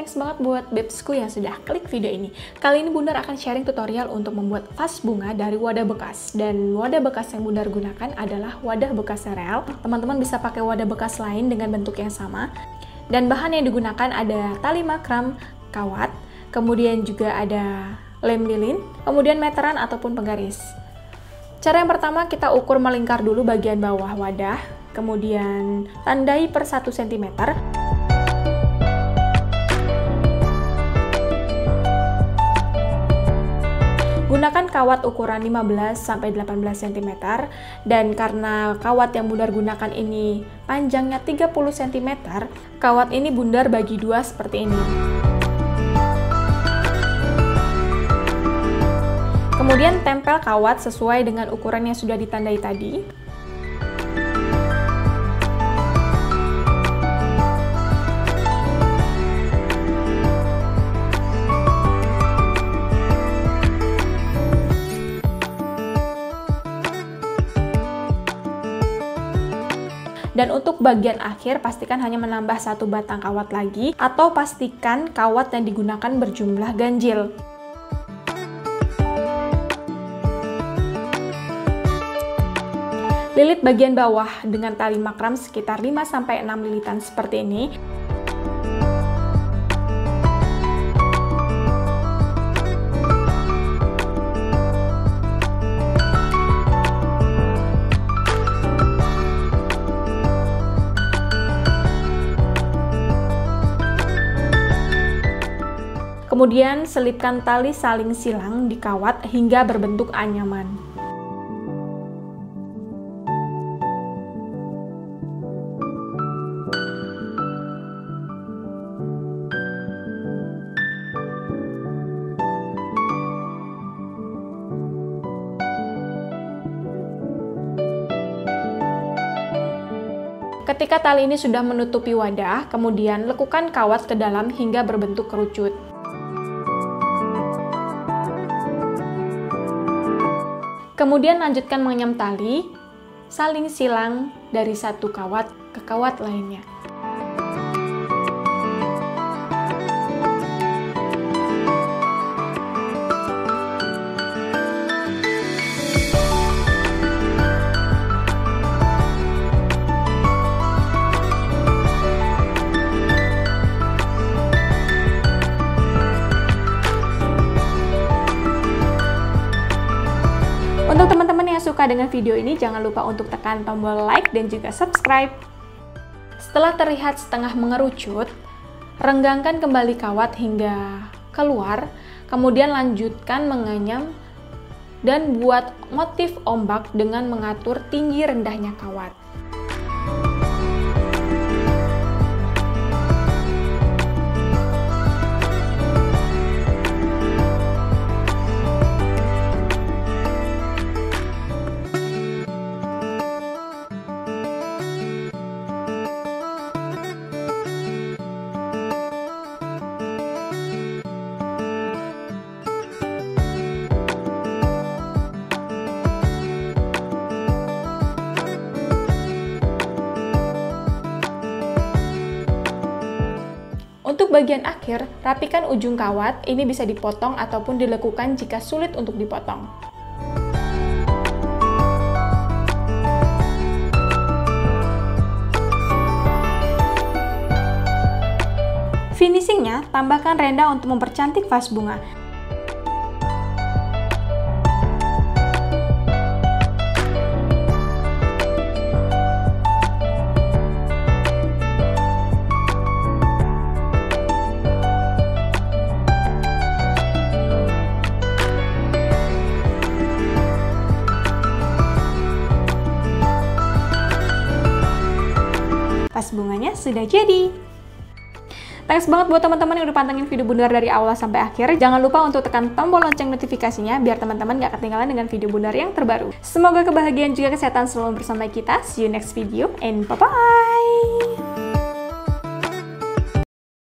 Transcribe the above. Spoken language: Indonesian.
thanks banget buat babesku yang sudah klik video ini. Kali ini Bundar akan sharing tutorial untuk membuat vas bunga dari wadah bekas. Dan wadah bekas yang Bundar gunakan adalah wadah bekas sereal. Teman-teman bisa pakai wadah bekas lain dengan bentuk yang sama. Dan bahan yang digunakan ada tali makram, kawat, kemudian juga ada lem lilin, kemudian meteran ataupun penggaris. Cara yang pertama, kita ukur melingkar dulu bagian bawah wadah, kemudian tandai per 1 cm. Gunakan kawat ukuran 15-18 cm, dan karena kawat yang Bundar gunakan ini panjangnya 30 cm, kawat ini Bundar bagi dua seperti ini. Kemudian tempel kawat sesuai dengan ukuran yang sudah ditandai tadi. Dan untuk bagian akhir, pastikan hanya menambah 1 batang kawat lagi, atau pastikan kawat yang digunakan berjumlah ganjil. Lilit bagian bawah dengan tali makram sekitar 5-6 lilitan seperti ini. Kemudian selipkan tali saling silang di kawat hingga berbentuk anyaman. Ketika tali ini sudah menutupi wadah, kemudian lekukan kawat ke dalam hingga berbentuk kerucut. Kemudian lanjutkan mengenyam tali, saling silang dari satu kawat ke kawat lainnya. Untuk teman-teman yang suka dengan video ini, jangan lupa untuk tekan tombol like dan juga subscribe. Setelah terlihat setengah mengerucut, renggangkan kembali kawat hingga keluar, kemudian lanjutkan menganyam dan buat motif ombak dengan mengatur tinggi rendahnya kawat. Untuk bagian akhir, rapikan ujung kawat, ini bisa dipotong ataupun dilekukan jika sulit untuk dipotong. Finishingnya, tambahkan renda untuk mempercantik vas bunga. Vas bunganya sudah jadi. Thanks banget buat teman-teman yang udah pantengin video Bundar dari awal sampai akhir. Jangan lupa untuk tekan tombol lonceng notifikasinya biar teman-teman gak ketinggalan dengan video Bundar yang terbaru. Semoga kebahagiaan juga kesehatan selalu bersama kita. See you next video and bye-bye!